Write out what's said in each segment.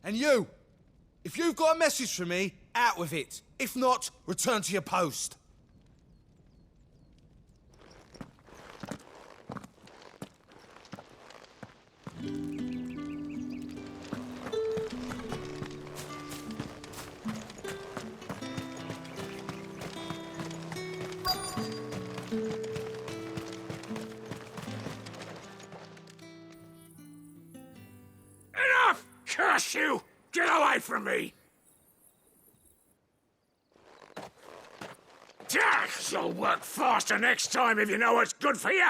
And you! If you've got a message for me, out with it. If not, return to your post. Enough! Curse you! Get away from me! You'll work faster next time if you know what's good for you!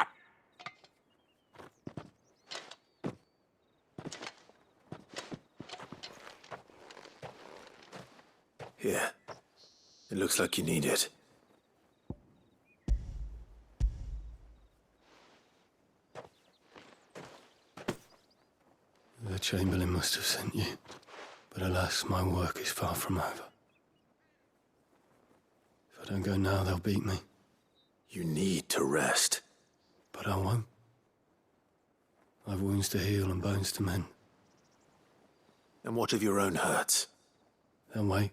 Here. It looks like you need it. The Chamberlain must have sent you. But alas, my work is far from over. If I don't go now, they'll beat me. You need to rest. But I won't. I've wounds to heal and bones to mend. And what of your own hurts? They'll wait.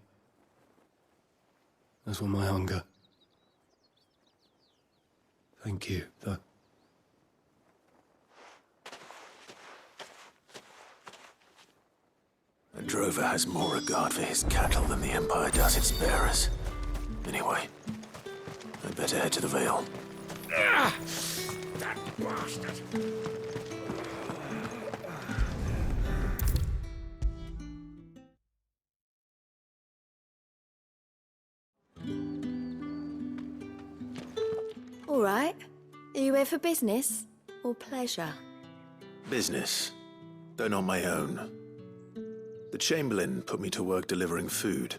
As will my hunger. Thank you, though. A drover has more regard for his cattle than the Empire does its bearers. Anyway, I'd better head to the Vale. Ah! That bastard! All right. Are you here for business or pleasure? Business, though not my own. The Chamberlain put me to work delivering food.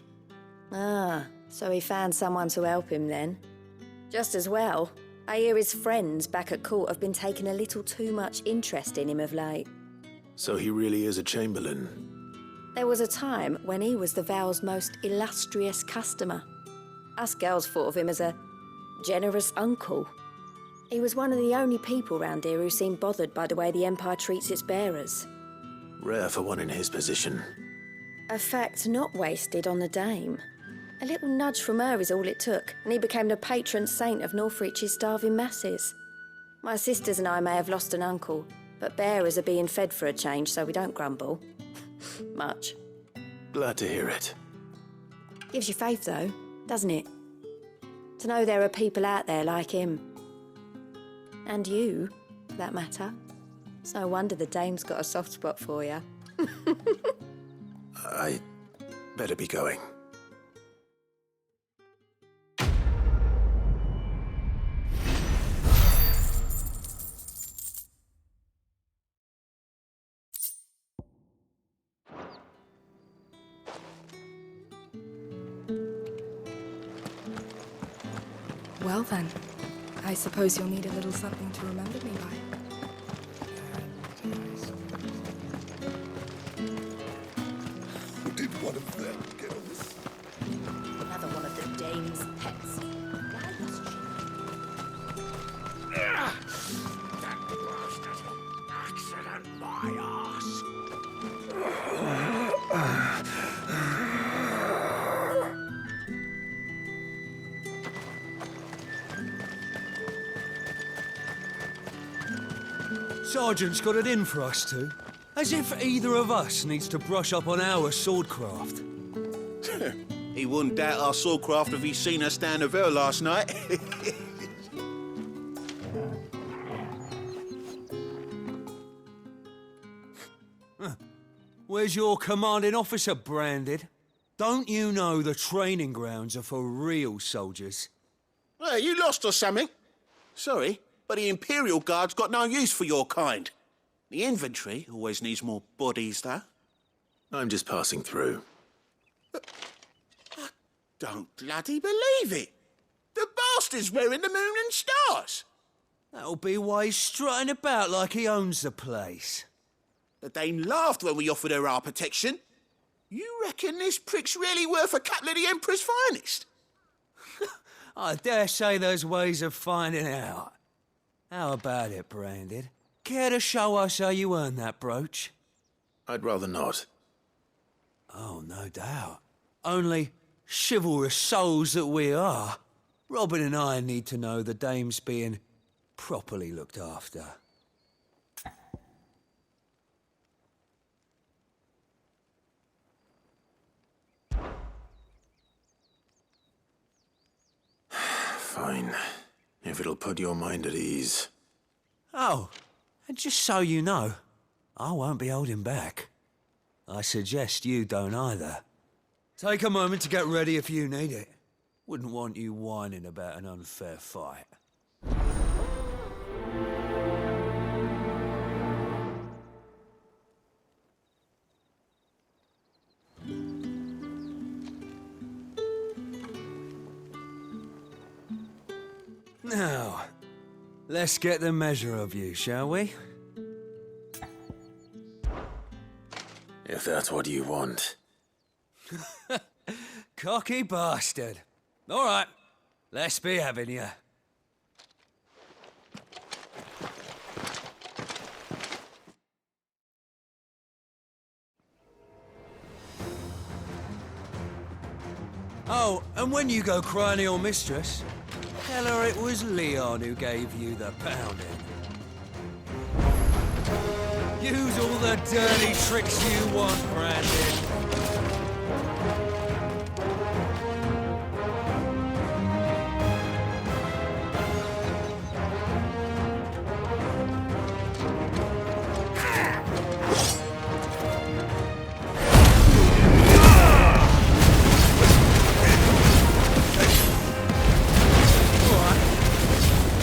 Ah, so he found someone to help him then. Just as well. I hear his friends back at court have been taking a little too much interest in him of late. So he really is a Chamberlain? There was a time when he was the Vale's most illustrious customer. Us girls thought of him as a generous uncle. He was one of the only people round here who seemed bothered by the way the Empire treats its bearers. Rare for one in his position. A fact not wasted on the dame. A little nudge from her is all it took, and he became the patron saint of Northreach's starving masses. My sisters and I may have lost an uncle, but bearers are being fed for a change, so we don't grumble. Much. Glad to hear it. Gives you faith, though, doesn't it? To know there are people out there like him. And you, for that matter. It's no wonder the dame's got a soft spot for you. I better be going. Well then, I suppose you'll need a little something to remember me by. Did one of them get on this? Another one of the dame's pets. Ah! That bastard! Accident, my arse! Sergeant's got it in for us two. As if either of us needs to brush up on our swordcraft. He wouldn't doubt our swordcraft if he'd seen us down the Vale last night. Where's your commanding officer branded? Don't you know the training grounds are for real soldiers? Hey, you lost or something? Sorry, but the Imperial Guard's got no use for your kind. The infantry always needs more bodies, though. I'm just passing through. I don't bloody believe it. The bastard's wearing the moon and stars. That'll be why he's strutting about like he owns the place. The Dane laughed when we offered her our protection. You reckon this prick's really worth a couple of the Emperor's finest? I dare say there's ways of finding out. How about it, Branded? Care to show us how you earned that brooch? I'd rather not. Oh, no doubt. Only, chivalrous souls that we are, Robin and I need to know the dame's being properly looked after. Fine. If it'll put your mind at ease. Oh, and just so you know, I won't be holding back. I suggest you don't either. Take a moment to get ready if you need it. Wouldn't want you whining about an unfair fight. Now, let's get the measure of you, shall we? If that's what you want. Cocky bastard. All right, let's be having you. Oh, and when you go crying to your mistress, tell her it was Leon who gave you the pounding. Use all the dirty tricks you want, Brandon.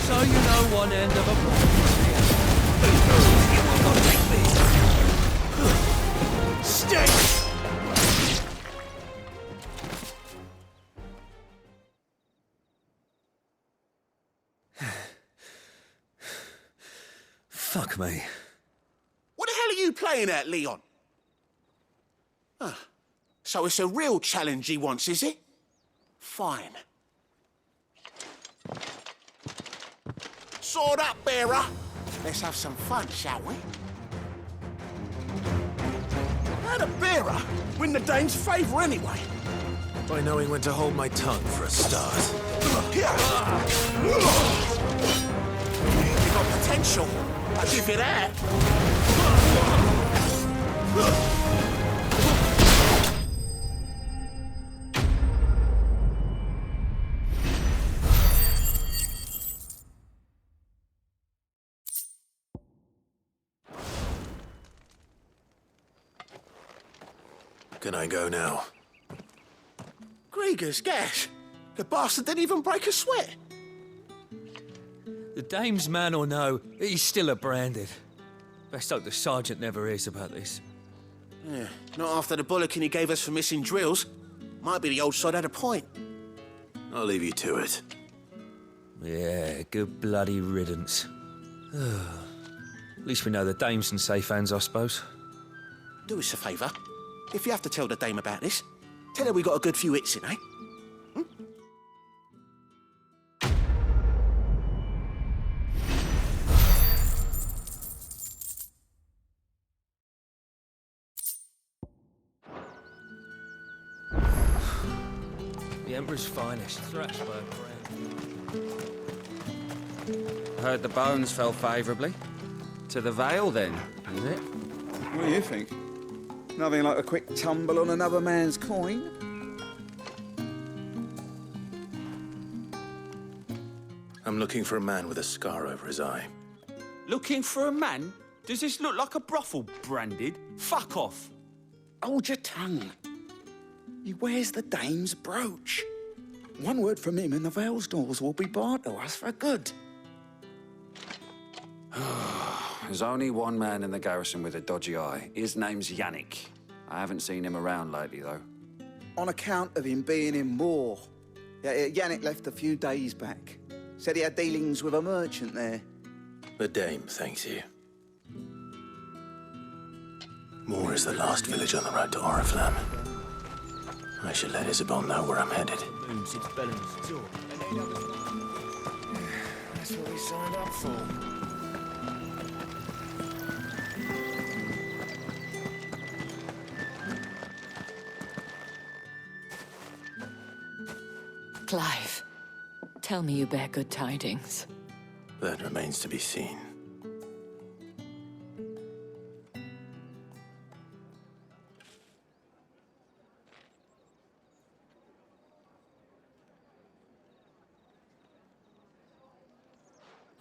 So you know one end of a prophecy. You will not take me. Stay! Fuck me. What the hell are you playing at, Leon? Ah, so it's a real challenge he wants, is it? Fine. Sword up, bearer. Let's have some fun, shall we? How'd a bearer win the dame's favour anyway? By knowing when to hold my tongue for a start. You got potential. I'll give you that. Can I go now? Grieger's gas. The bastard didn't even break a sweat. The dame's man or no, he's still a branded. Best hope the sergeant never hears about this. Yeah, not after the bullocking he gave us for missing drills. Might be the old sod had a point. I'll leave you to it. Yeah, good bloody riddance. At least we know the dame's in safe hands, I suppose. Do us a favour. If you have to tell the dame about this, tell her we got a good few hits in, eh? The Emperor's finest, thrashed by a brand. Heard the bones fell favourably. To the Vale, then, is it? What do you think? Nothing like a quick tumble on another man's coin? I'm looking for a man with a scar over his eye. Looking for a man? Does this look like a brothel, Branded? Fuck off. Hold your tongue. He wears the dame's brooch. One word from him and the Vale's doors will be barred to us for good. There's only one man in the garrison with a dodgy eye. His name's Yannick. I haven't seen him around lately, though. On account of him being in war. Yannick left a few days back. Said he had dealings with a merchant there. The dame thanks you. Moor is the last village on the road to Oriflamme. I should let Isabel know where I'm headed. That's what we signed up for. Clive, tell me you bear good tidings. That remains to be seen.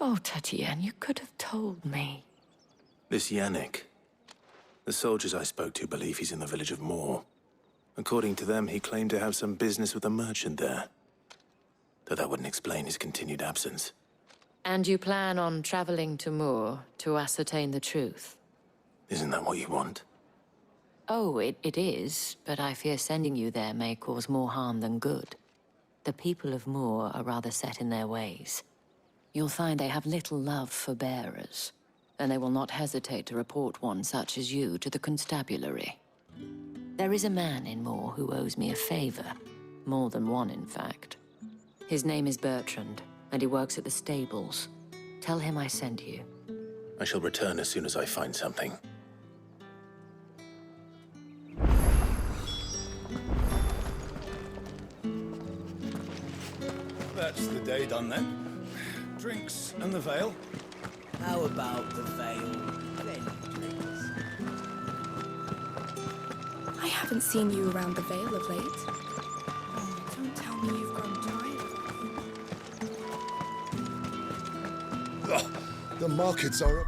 Oh, Tatienne, you could have told me. This Yannick. The soldiers I spoke to believe he's in the village of Moor. According to them, he claimed to have some business with a merchant there. Though that wouldn't explain his continued absence. And you plan on traveling to Moor to ascertain the truth? Isn't that what you want? Oh, it is, but I fear sending you there may cause more harm than good. The people of Moor are rather set in their ways. You'll find they have little love for bearers, and they will not hesitate to report one such as you to the constabulary. There is a man in Moor who owes me a favor. More than one, in fact. His name is Bertrand, and he works at the stables. Tell him I sent you. I shall return as soon as I find something. That's the day done then. Drinks and the veil. How about the veil, then drinks? I haven't seen you around the Vale of late. Oh, don't tell me you've grown tired. Ugh, the markets are...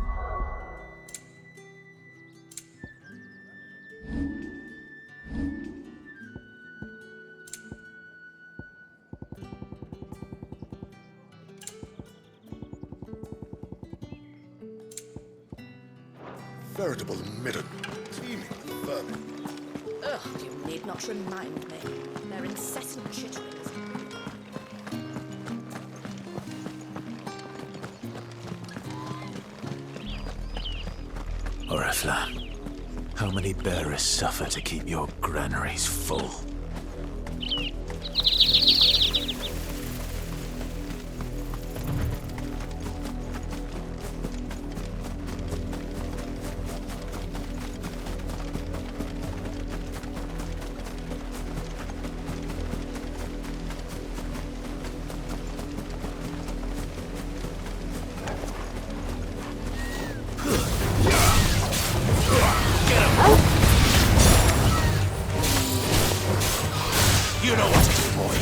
veritable midden, teeming with vermin. Ugh, you need not remind me. Their incessant chitterings. Orifla, how many bearers suffer to keep your granaries full? You know what to do, boy.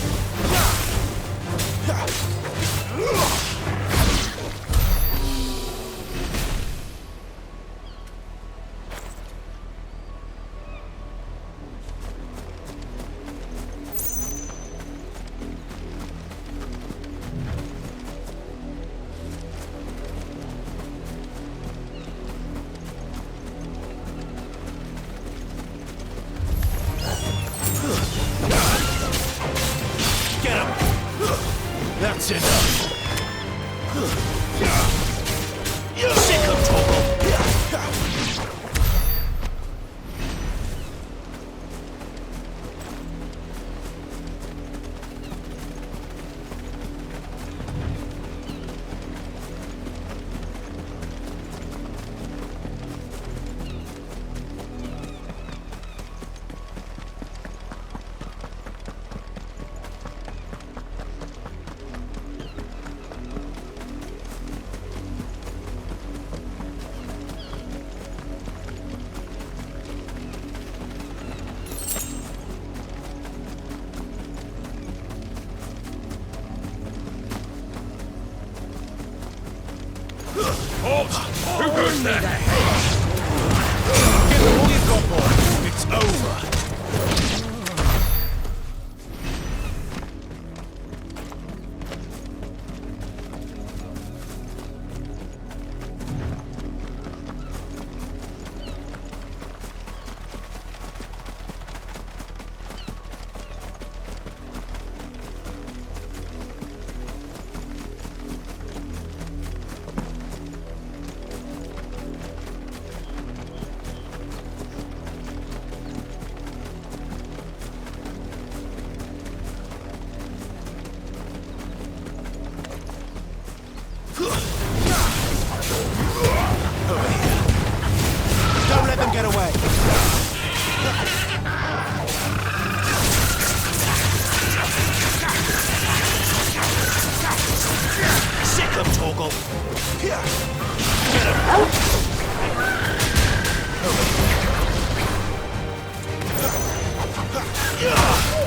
Get him! That's enough! Sick of trouble! Halt! Who goes there? Give them all you've got, boy. It's over.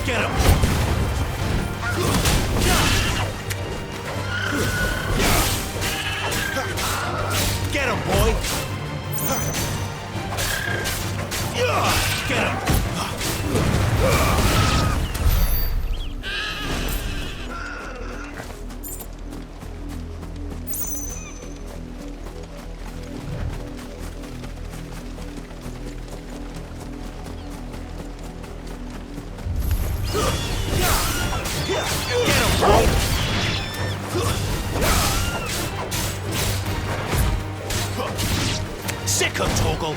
Get him! Get him, boy! Get him! Sick of Torgal!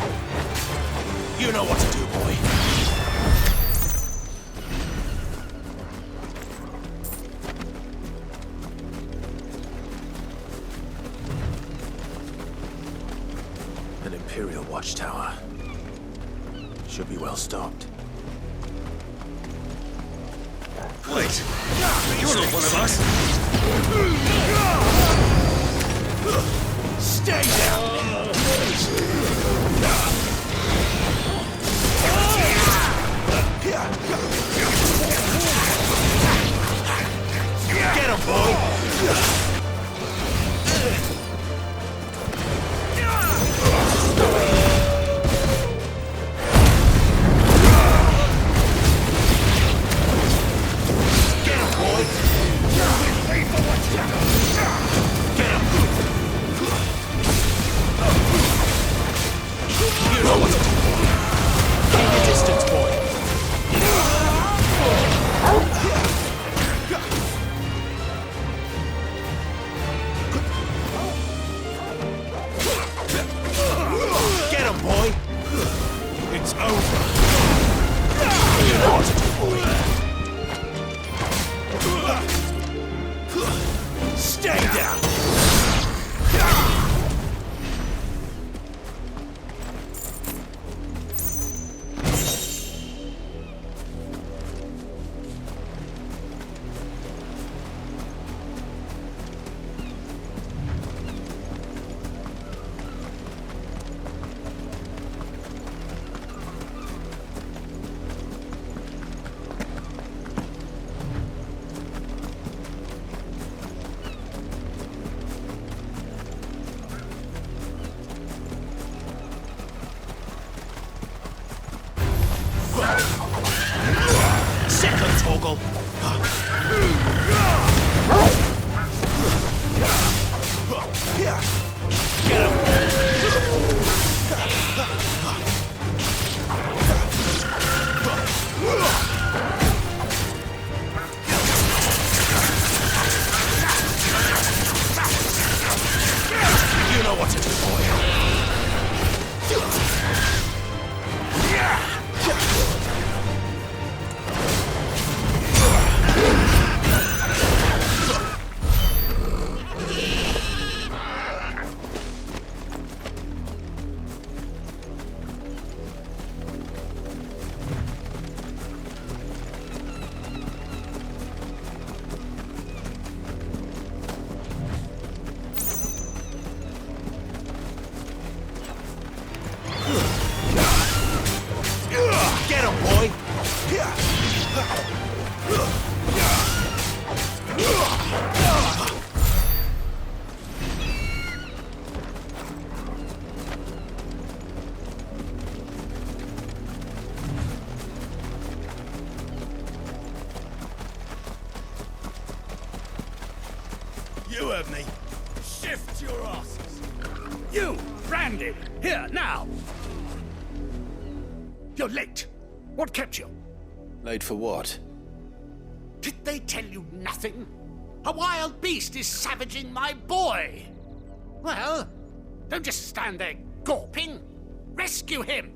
You know what to do, boy. An Imperial watchtower. Should be well stocked. Wait! You're not one of us! Stay down! Get him, boy! You heard me. Shift your asses. You, branded, here, now! You're late. What kept you? Late for what? Did they tell you nothing? A wild beast is savaging my boy! Well, don't just stand there gawping. Rescue him!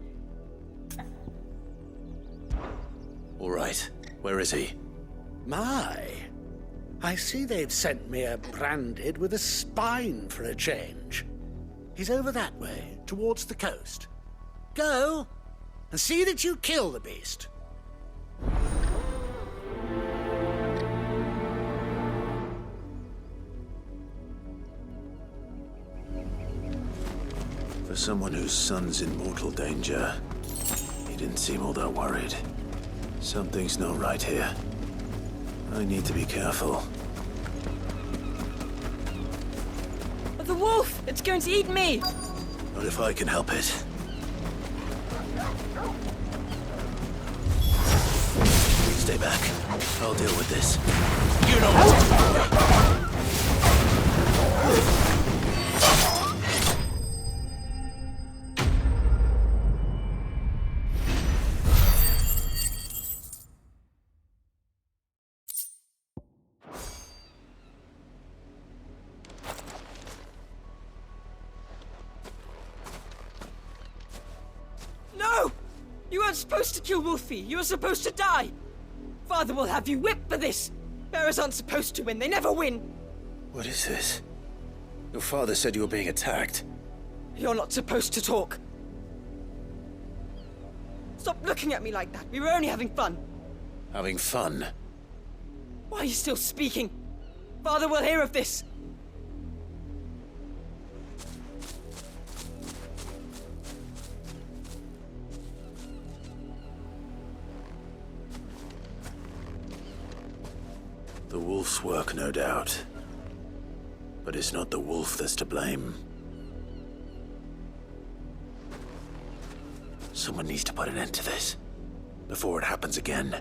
All right. Where is he? My, I see they've sent me a branded with a spine for a change. He's over that way, towards the coast. Go, and see that you kill the beast. For someone whose son's in mortal danger, he didn't seem all that worried. Something's not right here. I need to be careful. The wolf! It's going to eat me! Not if I can help it. Stay back. I'll deal with this. You know what? No! You weren't supposed to kill Wolfie. You were supposed to die. Father will have you whipped for this. Bearers aren't supposed to win. They never win. What is this? Your father said you were being attacked. You're not supposed to talk. Stop looking at me like that. We were only having fun. Having fun? Why are you still speaking? Father will hear of this. The wolf's work, no doubt. But it's not the wolf that's to blame. Someone needs to put an end to this, before it happens again.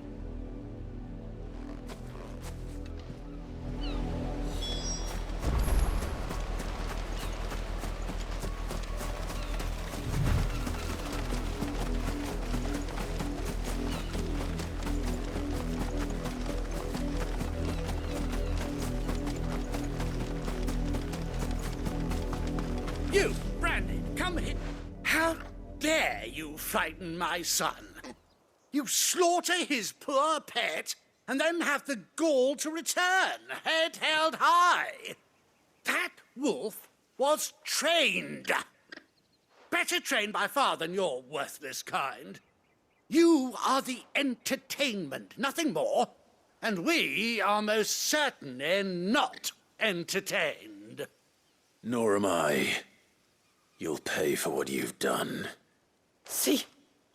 You, Brandy, come here. How dare you frighten my son? You slaughter his poor pet and then have the gall to return, head held high. That wolf was trained. Better trained by far than your worthless kind. You are the entertainment, nothing more. And we are most certainly not entertained. Nor am I. You'll pay for what you've done. See?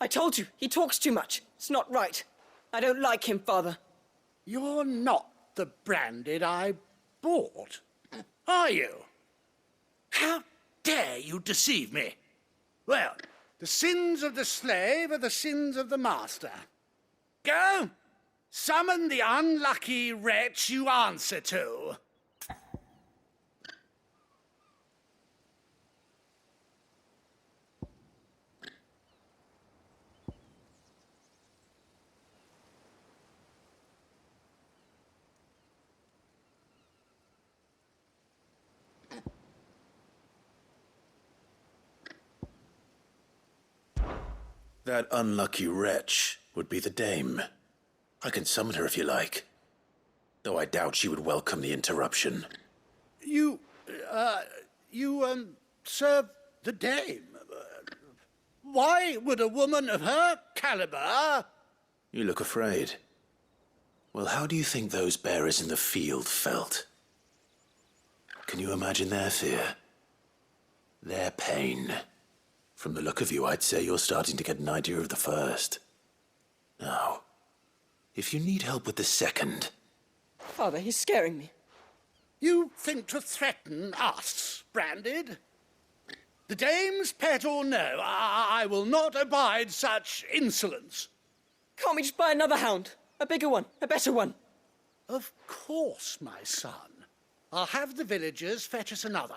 I told you. He talks too much. It's not right. I don't like him, Father. You're not the Branded I bought, are you? How dare you deceive me? Well, the sins of the slave are the sins of the master. Go! Summon the unlucky wretch you answer to. That unlucky wretch would be the dame. I can summon her if you like. Though I doubt she would welcome the interruption. You serve the dame. Why would a woman of her caliber... You look afraid. Well, how do you think those bearers in the field felt? Can you imagine their fear? Their pain? From the look of you, I'd say you're starting to get an idea of the first. Now, if you need help with the second... Father, he's scaring me. You think to threaten us, Branded? The dame's pet or no, I will not abide such insolence. Can't we just buy another hound? A bigger one, a better one. Of course, my son. I'll have the villagers fetch us another.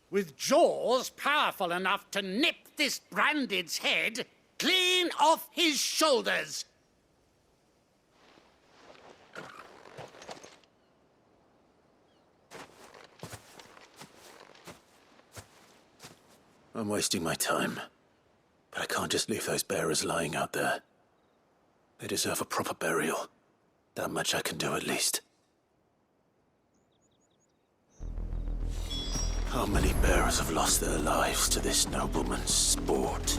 With jaws powerful enough to nip this Branded's head clean off his shoulders. I'm wasting my time. But I can't just leave those bearers lying out there. They deserve a proper burial. That much I can do at least. How many bearers have lost their lives to this nobleman's sport?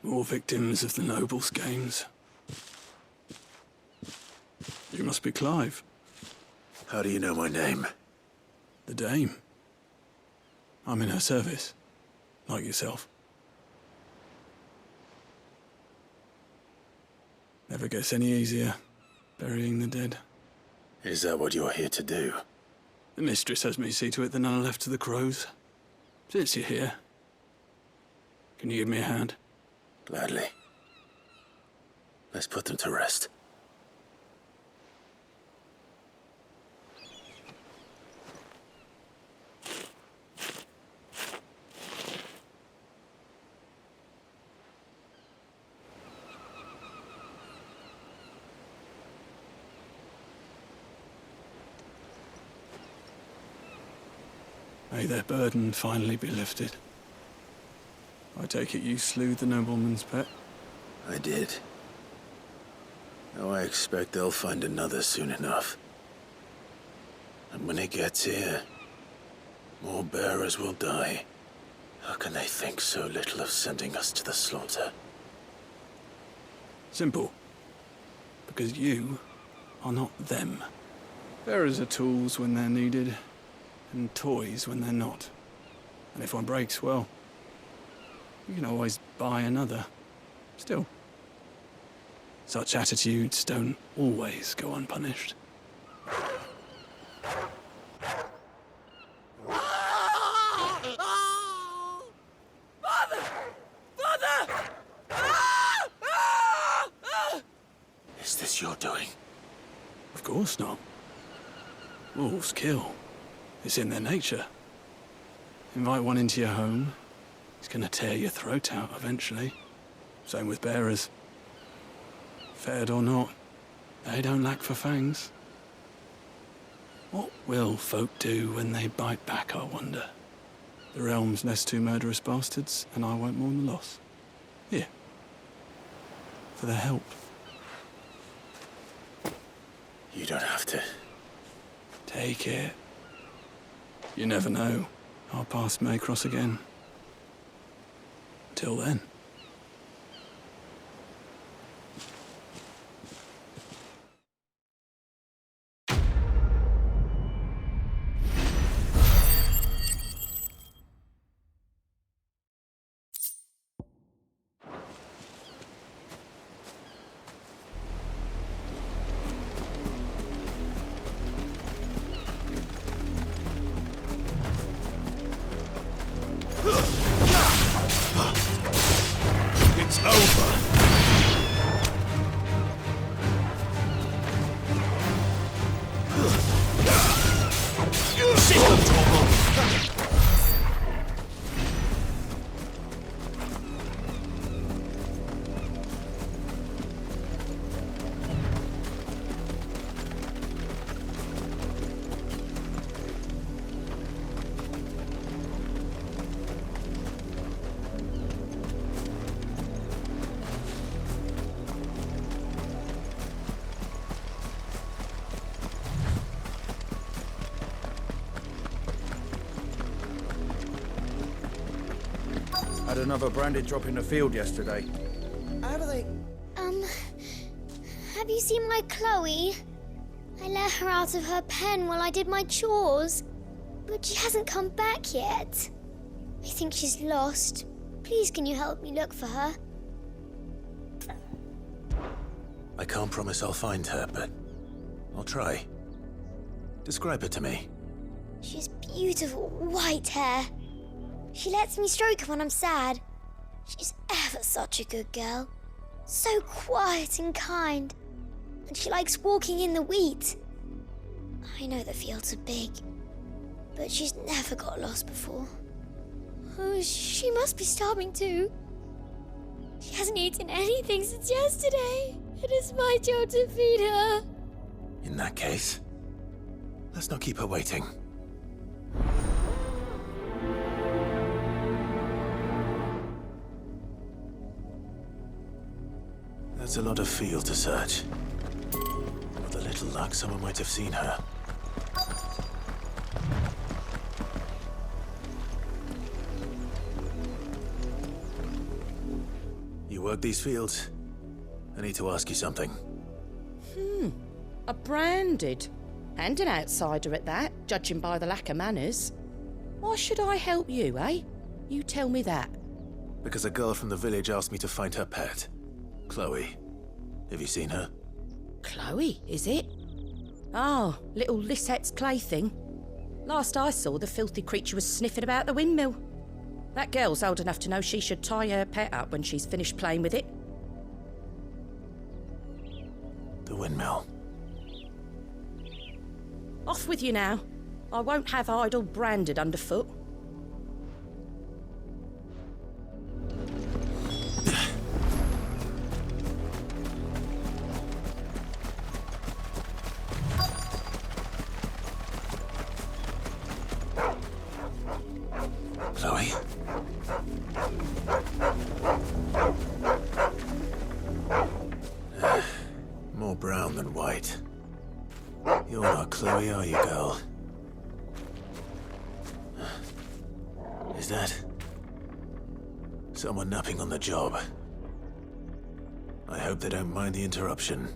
More victims of the nobles' games. You must be Clive. How do you know my name? The Dame. I'm in her service, like yourself. Never gets any easier, burying the dead. Is that what you're here to do? The mistress has me see to it that none are left to the crows. Since you're here, can you give me a hand? Gladly. Let's put them to rest. May their burden finally be lifted. I take it you slew the nobleman's pet? I did. Now I expect they'll find another soon enough. And when it gets here, more bearers will die. How can they think so little of sending us to the slaughter? Simple. Because you are not them. Bearers are tools when they're needed, and toys when they're not. And if one breaks, well, you can always buy another. Still, such attitudes don't always go unpunished. Is this your doing? Of course not. Wolves kill. It's in their nature. Invite one into your home, he's gonna tear your throat out eventually. Same with bearers. Fed or not, they don't lack for fangs. What will folk do when they bite back, I wonder? The realm's less two murderous bastards, and I won't mourn the loss. Here. For their help. You don't have to. Take it. You never know. Our paths may cross again. Till then. It's over. Sick of trouble. Had another branded drop in the field yesterday. How do they... Have you seen my Chloe? I let her out of her pen while I did my chores. But she hasn't come back yet. I think she's lost. Please, can you help me look for her? I can't promise I'll find her, but I'll try. Describe her to me. She has beautiful white hair. She lets me stroke her when I'm sad. She's ever such a good girl. So quiet and kind. And she likes walking in the wheat. I know the fields are big, but she's never got lost before. Oh, she must be starving too. She hasn't eaten anything since yesterday. It is my job to feed her. In that case, let's not keep her waiting. That's a lot of field to search. With a little luck, someone might have seen her. You work these fields? I need to ask you something. A branded. And an outsider at that, judging by the lack of manners. Why should I help you, eh? You tell me that. Because a girl from the village asked me to find her pet. Chloe. Have you seen her? Chloe, is it? Oh, little Lisette's plaything. Last I saw, the filthy creature was sniffing about the windmill. That girl's old enough to know she should tie her pet up when she's finished playing with it. The windmill. Off with you now. I won't have idle branded underfoot. Chloe? More brown than white. You're not Chloe, are you, girl? Is that someone napping on the job? I hope they don't mind the interruption.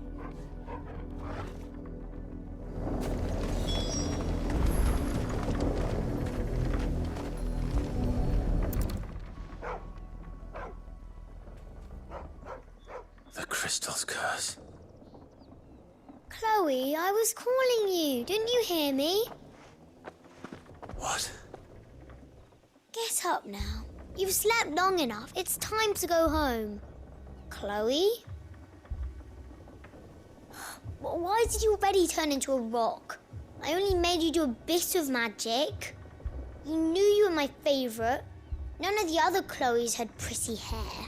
The crystal's curse. Chloe, I was calling you. Didn't you hear me? What? Get up now. You've slept long enough. It's time to go home. Chloe? Why did you already turn into a rock? I only made you do a bit of magic. You knew you were my favourite. None of the other Chloes had pretty hair.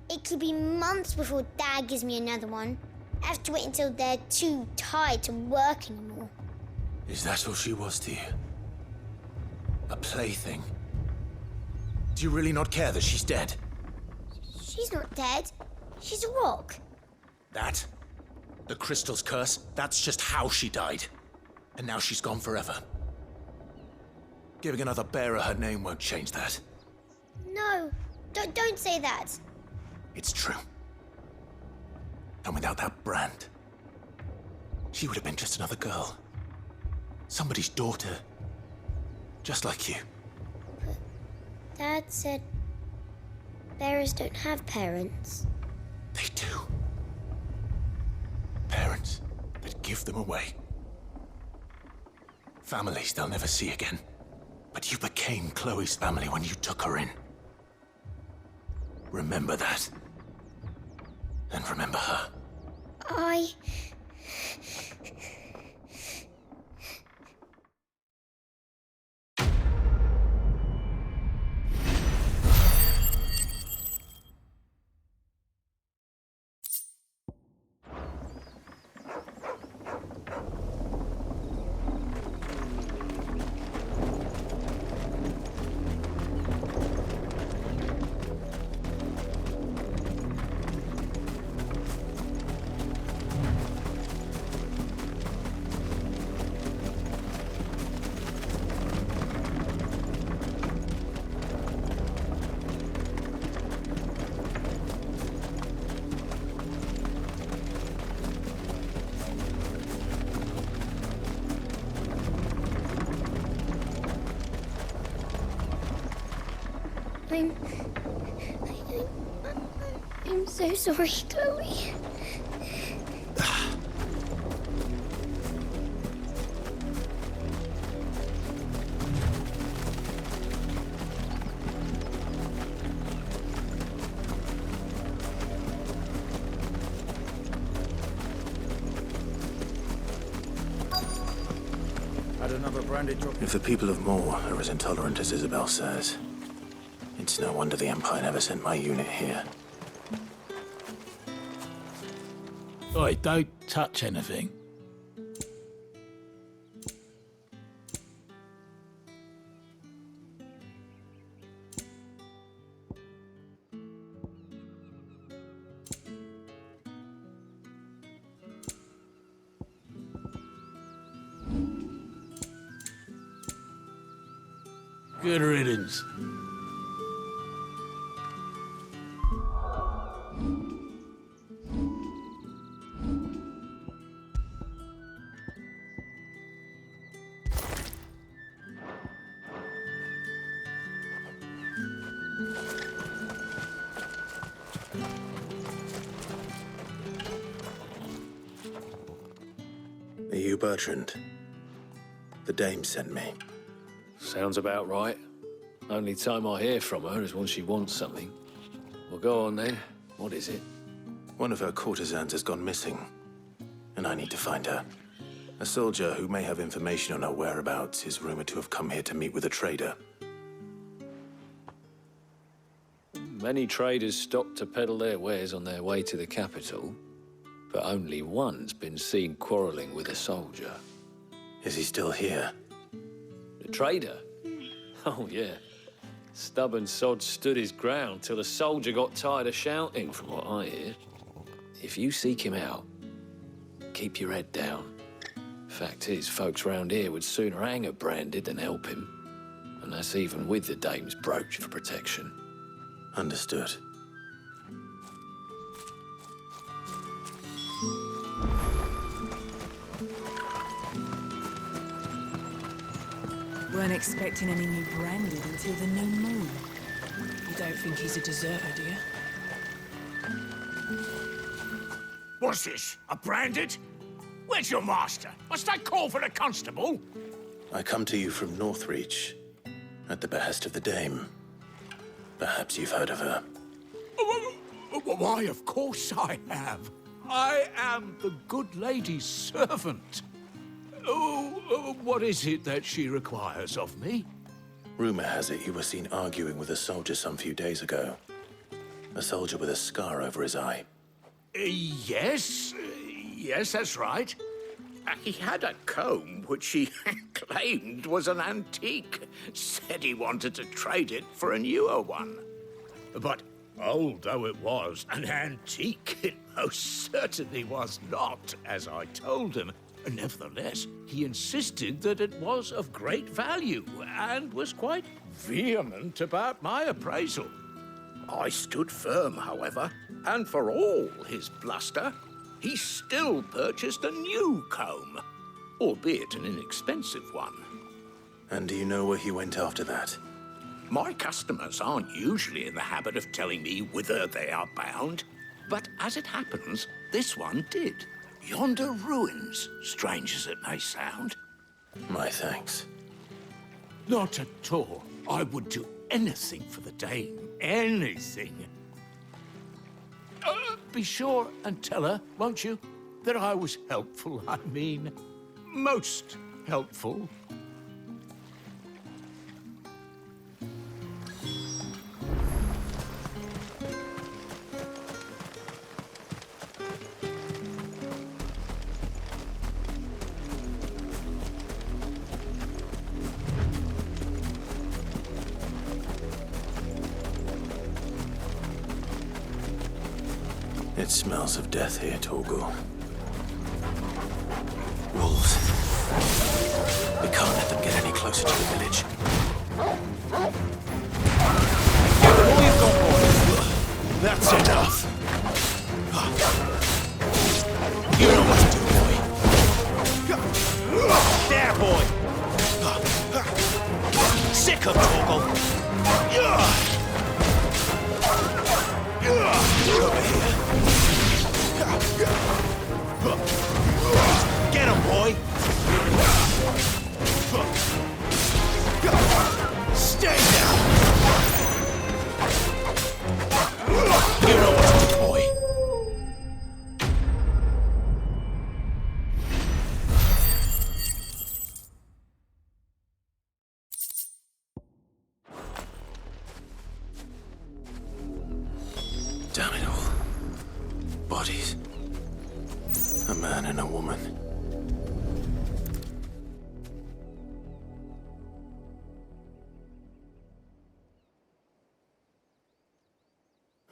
It could be months before Dad gives me another one. I have to wait until they're too tired to work anymore. Is that all she was to you? A plaything? Do you really not care that she's dead? She's not dead. She's a rock. That? The crystal's curse? That's just how she died. And now she's gone forever. Giving another bearer her name won't change that. No, don't say that. It's true. And without that brand, she would have been just another girl. Somebody's daughter. Just like you. But Dad said bearers don't have parents. They do. Parents that give them away. Families they'll never see again. But you became Chloe's family when you took her in. Remember that. And remember her. I'm so sorry, Chloe. Had another branded drop. If the people of Moor are as intolerant as Isabel says, it's no wonder the Empire never sent my unit here. Oi, don't touch anything. Good riddance. Are you Bertrand? The dame sent me. Sounds about right. Only time I hear from her is when she wants something. Well, go on then. What is it? One of her courtesans has gone missing, and I need to find her. A soldier who may have information on her whereabouts is rumored to have come here to meet with a trader. Many traders stop to peddle their wares on their way to the capital, but only one's been seen quarreling with a soldier. Is he still here? The trader? Oh, yeah. Stubborn sod stood his ground till the soldier got tired of shouting, from what I hear. If you seek him out, keep your head down. Fact is, folks round here would sooner hang a branded than help him. And that's even with the dame's brooch for protection. Understood. Weren't expecting any new branded until the new moon. You don't think he's a deserter, do you? What's this? A branded? Where's your master? Must I call for the constable? I come to you from Northreach, at the behest of the dame. Perhaps you've heard of her. Why, of course I have. I am the good lady's servant. What is it that she requires of me? Rumor has it you were seen arguing with a soldier some few days ago. A soldier with a scar over his eye. Yes, that's right. He had a comb which he claimed was an antique. Said he wanted to trade it for a newer one. But old though it was, an antique it most certainly was not, as I told him. Nevertheless, he insisted that it was of great value and was quite vehement about my appraisal. I stood firm, however, and for all his bluster, he still purchased a new comb, albeit an inexpensive one. And do you know where he went after that? My customers aren't usually in the habit of telling me whither they are bound, but as it happens, this one did. Yonder ruins, strange as it may sound. My thanks. Not at all. I would do anything for the dame. Anything. Be sure and tell her, won't you, that I was helpful. I mean, most helpful. It smells of death here, Torgal. Wolves. We can't let them get any closer to the village. That's enough. You know what to do, boy. There, boy. Sick of Torgal. Over here. Get him, boy. Stay down. You know what to do, boy. Damn it all. Bodies. A man and a woman.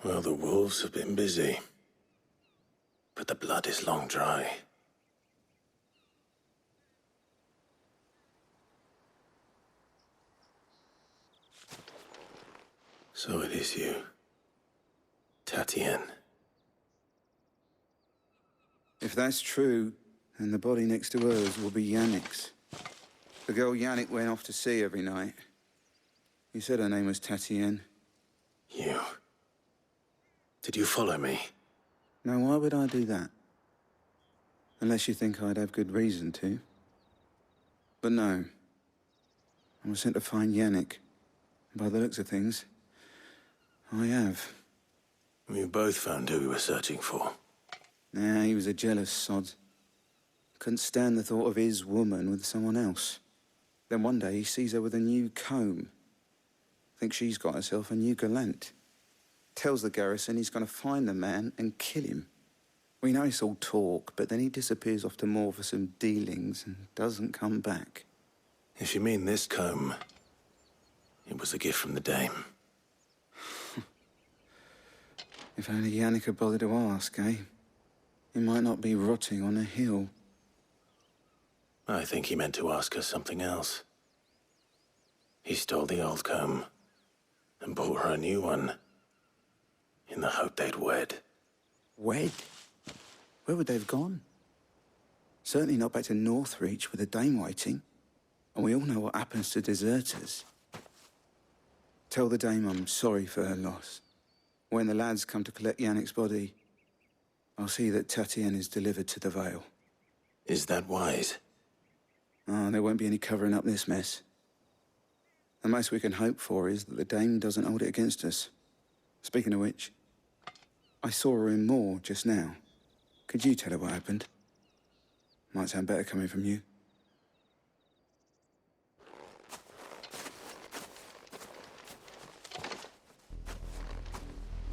Well, the wolves have been busy. But the blood is long dry. So it is you. Tatienne. If that's true, then the body next to hers will be Yannick's. The girl Yannick went off to see every night. He said her name was Tatienne. Did you follow me? Now, why would I do that? Unless you think I'd have good reason to. But no. I was sent to find Yannick. By the looks of things, I have. We both found who we were searching for. Nah, he was a jealous sod. Couldn't stand the thought of his woman with someone else. Then one day he sees her with a new comb. Thinks she's got herself a new gallant. Tells the garrison he's going to find the man and kill him. We know it's all talk, but then he disappears off to Moor for some dealings and doesn't come back. If you mean this comb, it was a gift from the dame. If only Yannick had bothered to ask, eh? He might not be rotting on a hill. I think he meant to ask us something else. He stole the old comb and bought her a new one in the hope they'd wed. Wed? Where would they have gone? Certainly not back to Northreach with a dame waiting. And we all know what happens to deserters. Tell the dame I'm sorry for her loss. When the lads come to collect Yannick's body, I'll see that Tatienne is delivered to the Vale. Is that wise? Oh, there won't be any covering up this mess. The most we can hope for is that the dame doesn't hold it against us. Speaking of which, I saw her in Moor just now. Could you tell her what happened? Might sound better coming from you.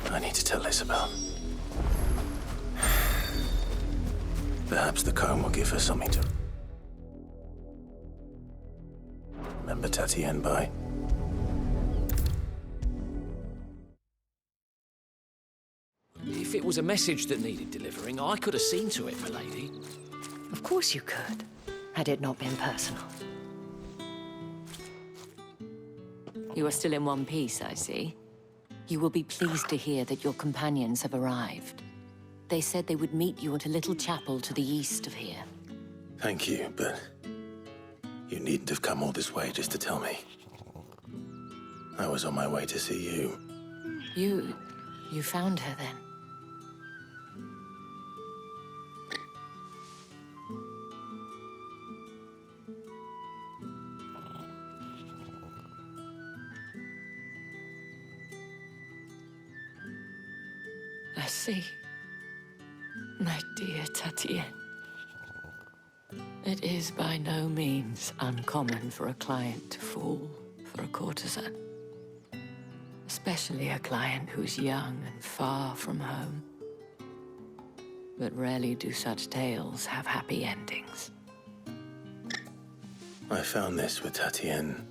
I need to tell Isabel. Perhaps the comb will give her something to remember Tatienne by. If it was a message that needed delivering, I could have seen to it, milady. Of course you could, had it not been personal. You are still in one piece, I see. You will be pleased to hear that your companions have arrived. They said they would meet you at a little chapel to the east of here. Thank you, but you needn't have come all this way just to tell me. I was on my way to see you. You found her then? I see. My dear Tatienne. It is by no means uncommon for a client to fall for a courtesan. Especially a client who's young and far from home. But rarely do such tales have happy endings. I found this with Tatienne.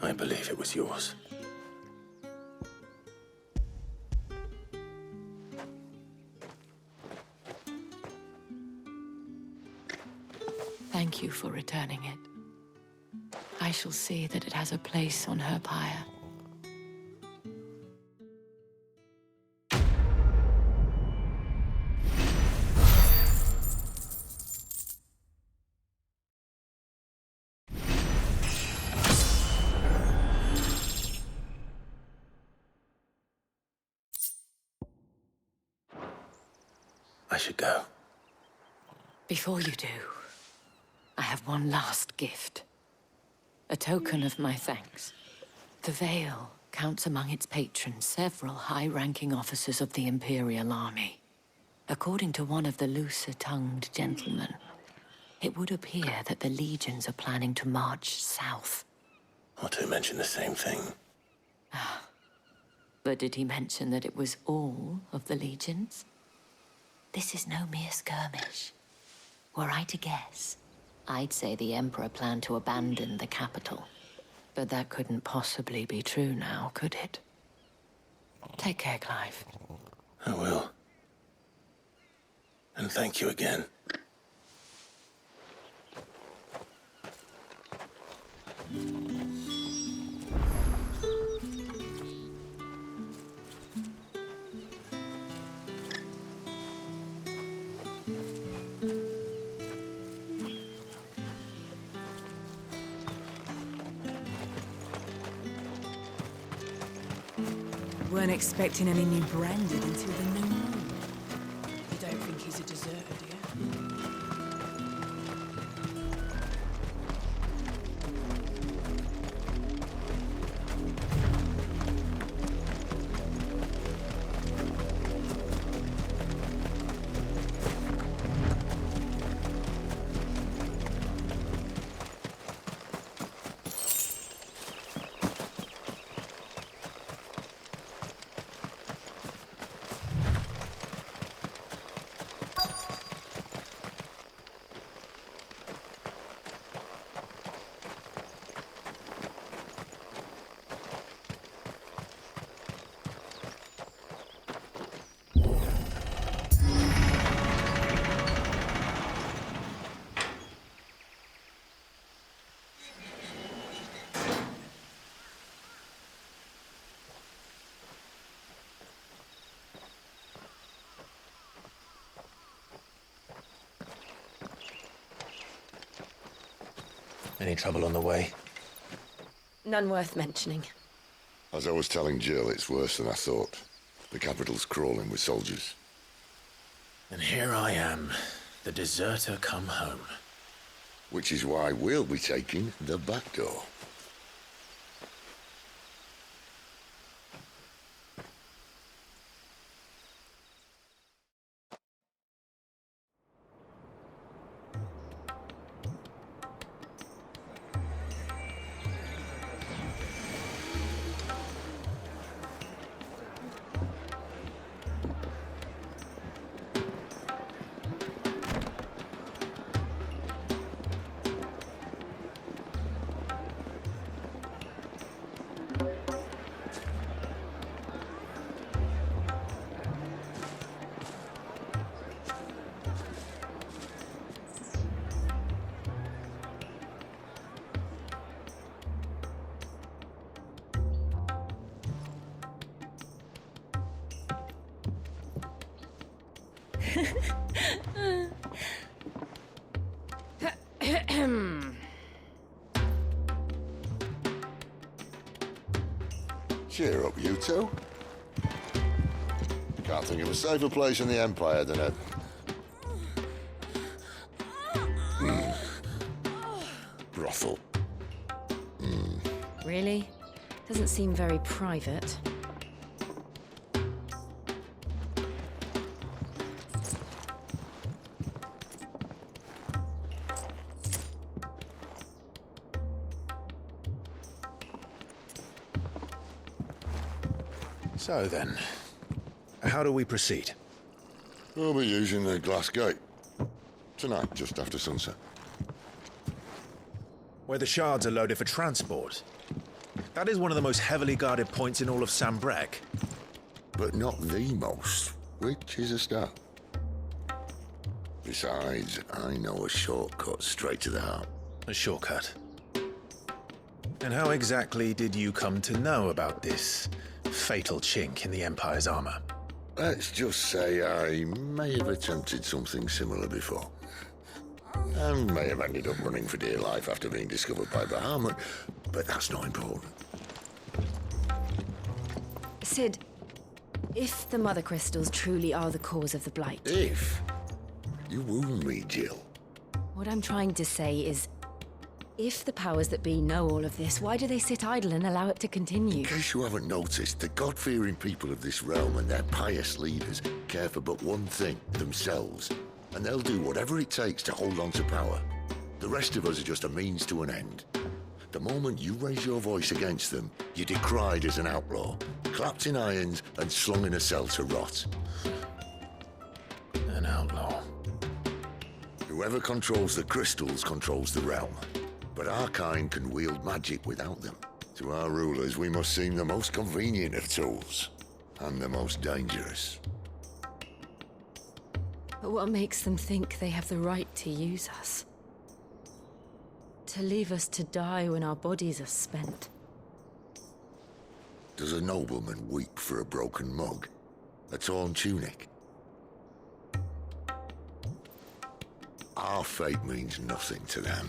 I believe it was yours. Thank you for returning it. I shall see that it has a place on her pyre. I should go. Before you do, I have one last gift. A token of my thanks. The Vale counts among its patrons several high-ranking officers of the Imperial Army. According to one of the looser-tongued gentlemen, it would appear that the legions are planning to march south. Or to mention the same thing. But did he mention that it was all of the legions? This is no mere skirmish. Were I to guess, I'd say the Emperor planned to abandon the capital. But that couldn't possibly be true now, could it? Take care, Clive. I will. And thank you again. Weren't expecting any new branded until the new moon. You don't think he's a deserter, do you? Any trouble on the way? None worth mentioning. As I was telling Jill, it's worse than I thought. The capital's crawling with soldiers. And here I am, the deserter come home. Which is why we'll be taking the back door. Cheer up, you two. Can't think of a safer place in the Empire than a... brothel. Really? Doesn't seem very private. So then, how do we proceed? We'll be using the glass gate. Tonight, just after sunset. Where the shards are loaded for transport. That is one of the most heavily guarded points in all of Sambrek. But not the most, which is a start. Besides, I know a shortcut straight to the heart. A shortcut? And how exactly did you come to know about this fatal chink in the Empire's armor? Let's just say I may have attempted something similar before. And may have ended up running for dear life after being discovered by Bahamut, but that's not important. Sid, if the Mother Crystals truly are the cause of the Blight... If? You wound me, Jill. What I'm trying to say is, if the powers that be know all of this, why do they sit idle and allow it to continue? In case you haven't noticed, the God-fearing people of this realm and their pious leaders care for but one thing, themselves. And they'll do whatever it takes to hold on to power. The rest of us are just a means to an end. The moment you raise your voice against them, you're decried as an outlaw, clapped in irons and slung in a cell to rot. An outlaw. Whoever controls the crystals controls the realm. But our kind can wield magic without them. To our rulers, we must seem the most convenient of tools. And the most dangerous. But what makes them think they have the right to use us? To leave us to die when our bodies are spent? Does a nobleman weep for a broken mug? A torn tunic? Our fate means nothing to them.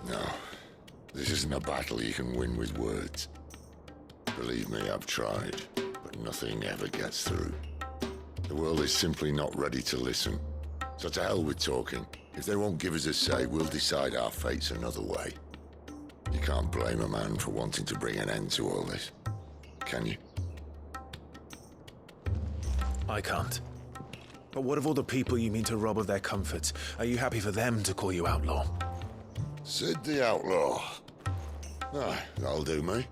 No, this isn't a battle you can win with words. Believe me, I've tried, but nothing ever gets through. The world is simply not ready to listen. So to hell with talking. If they won't give us a say, we'll decide our fates another way. You can't blame a man for wanting to bring an end to all this, can you? I can't. But what of all the people you mean to rob of their comforts? Are you happy for them to call you outlaw? Sid the Outlaw. Ah, that'll do me.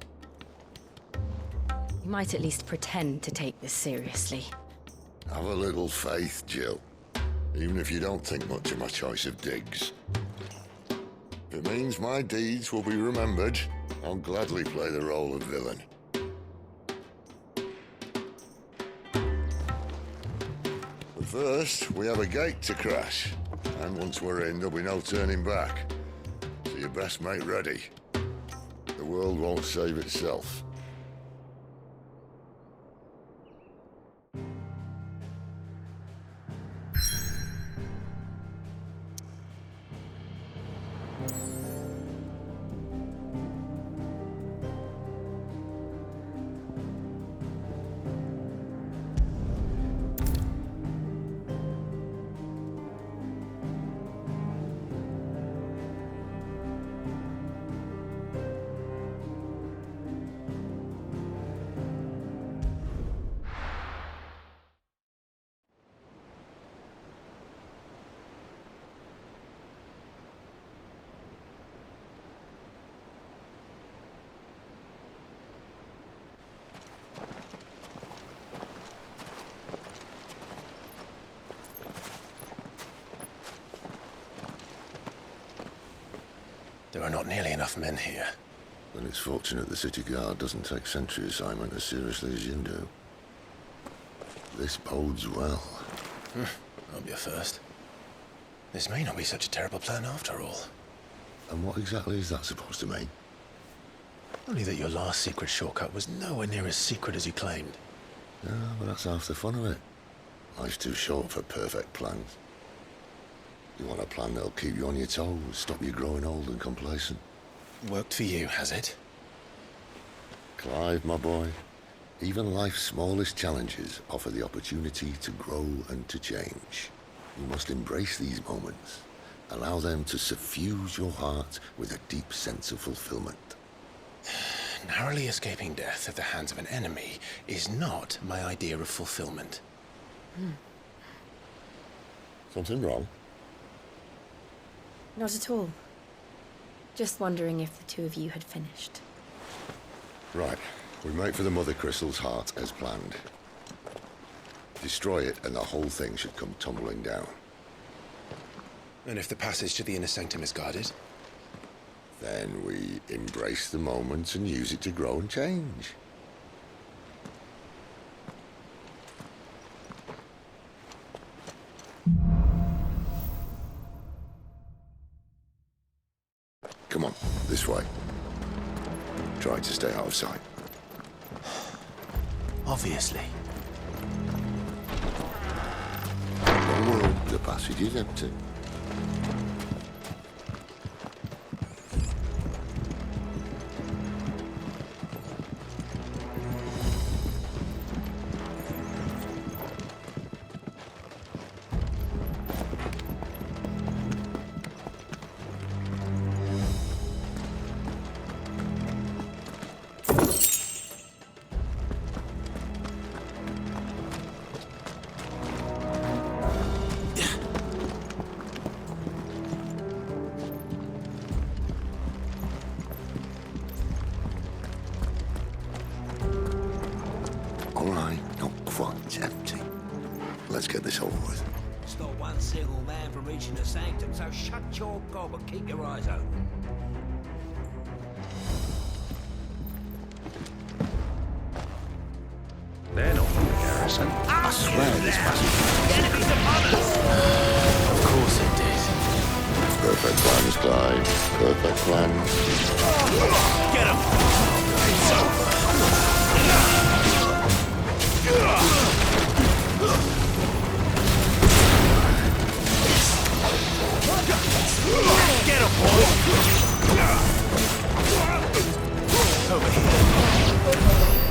You might at least pretend to take this seriously. Have a little faith, Jill. Even if you don't think much of my choice of digs. If it means my deeds will be remembered, I'll gladly play the role of villain. But first, we have a gate to crash. And once we're in, there'll be no turning back. So you best make ready. The world won't save itself. There are not nearly enough men here. Then it's fortunate the city guard doesn't take sentry assignment as seriously as you do. This bodes well. I'll be a first. This may not be such a terrible plan after all. And what exactly is that supposed to mean? Only that your last secret shortcut was nowhere near as secret as you claimed. Yeah, but that's half the fun of it. Life's too short for perfect plans. You want a plan that'll keep you on your toes, stop you growing old and complacent. Worked for you, has it? Clive, my boy, even life's smallest challenges offer the opportunity to grow and to change. You must embrace these moments. Allow them to suffuse your heart with a deep sense of fulfillment. Narrowly escaping death at the hands of an enemy is not my idea of fulfillment. Something wrong? Not at all. Just wondering if the two of you had finished. Right. We make for the Mother Crystal's heart as planned. Destroy it and the whole thing should come tumbling down. And if the passage to the inner sanctum is guarded? Then we embrace the moment and use it to grow and change. Come on, this way. Try to stay out of sight. Obviously. Don't worry, the passage is empty. All right, not quite empty. Let's get this over with. Stop one single man from reaching the sanctum, so shut your gob and keep your eyes open. They're not from the garrison. I swear this passage... The enemy's upon us! Of course it did. Perfect plans, Clive. Perfect plans. Get him! It's over! Get him, boy! Over here.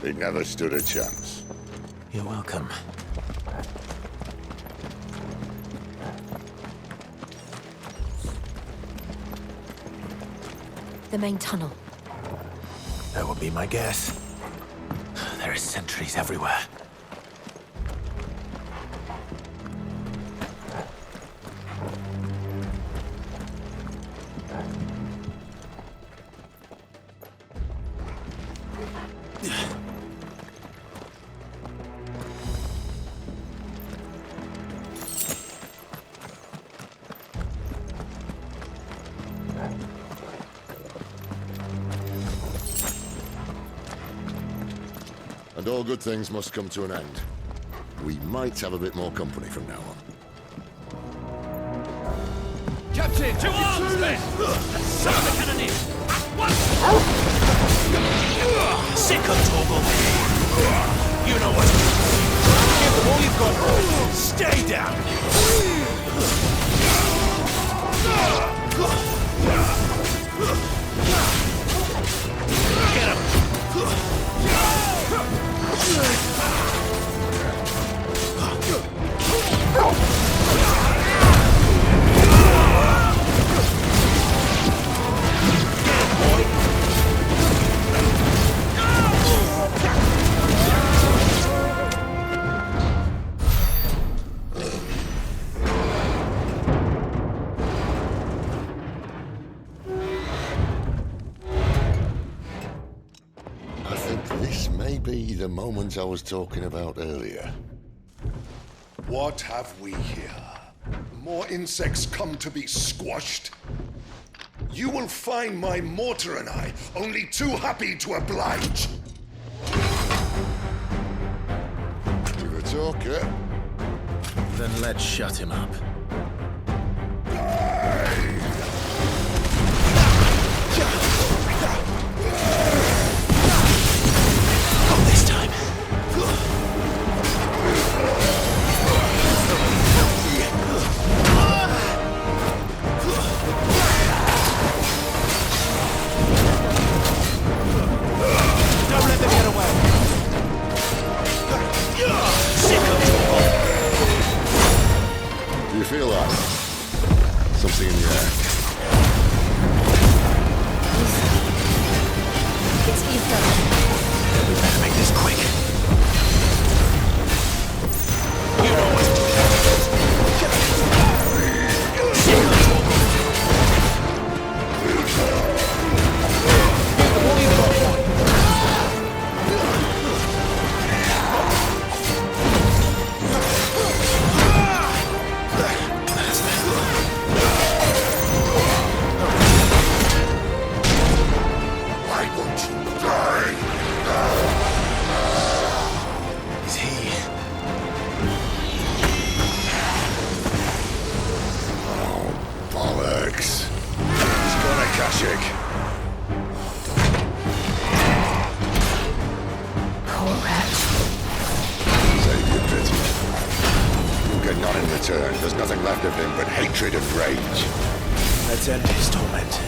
He never stood a chance. You're welcome. The main tunnel. That would be my guess. There are sentries everywhere. And all good things must come to an end. We might have a bit more company from now on. Captain, to arms, men! Suck the cannoneers! At once! Sick of Torgal. You know what? Give them all you've got. Stay down! Get him! I think this may be the moment I was talking about earlier. What have we here? More insects come to be squashed? You will find my mortar and I only too happy to oblige. You're a talker. Then let's shut him up. Not this time. Don't let them get away. Sick of Torgal. Do you feel that? Something in the air. It's ether. We better make this quick. You know what to do. Sick of Torgal. All you've got, boy. Why won't you die? Is he? Oh, bollocks. He's gonna Kashyyyk. Poor rat. Save your pity. You'll get none in return. There's nothing left of him but hatred and rage. Let's end his torment.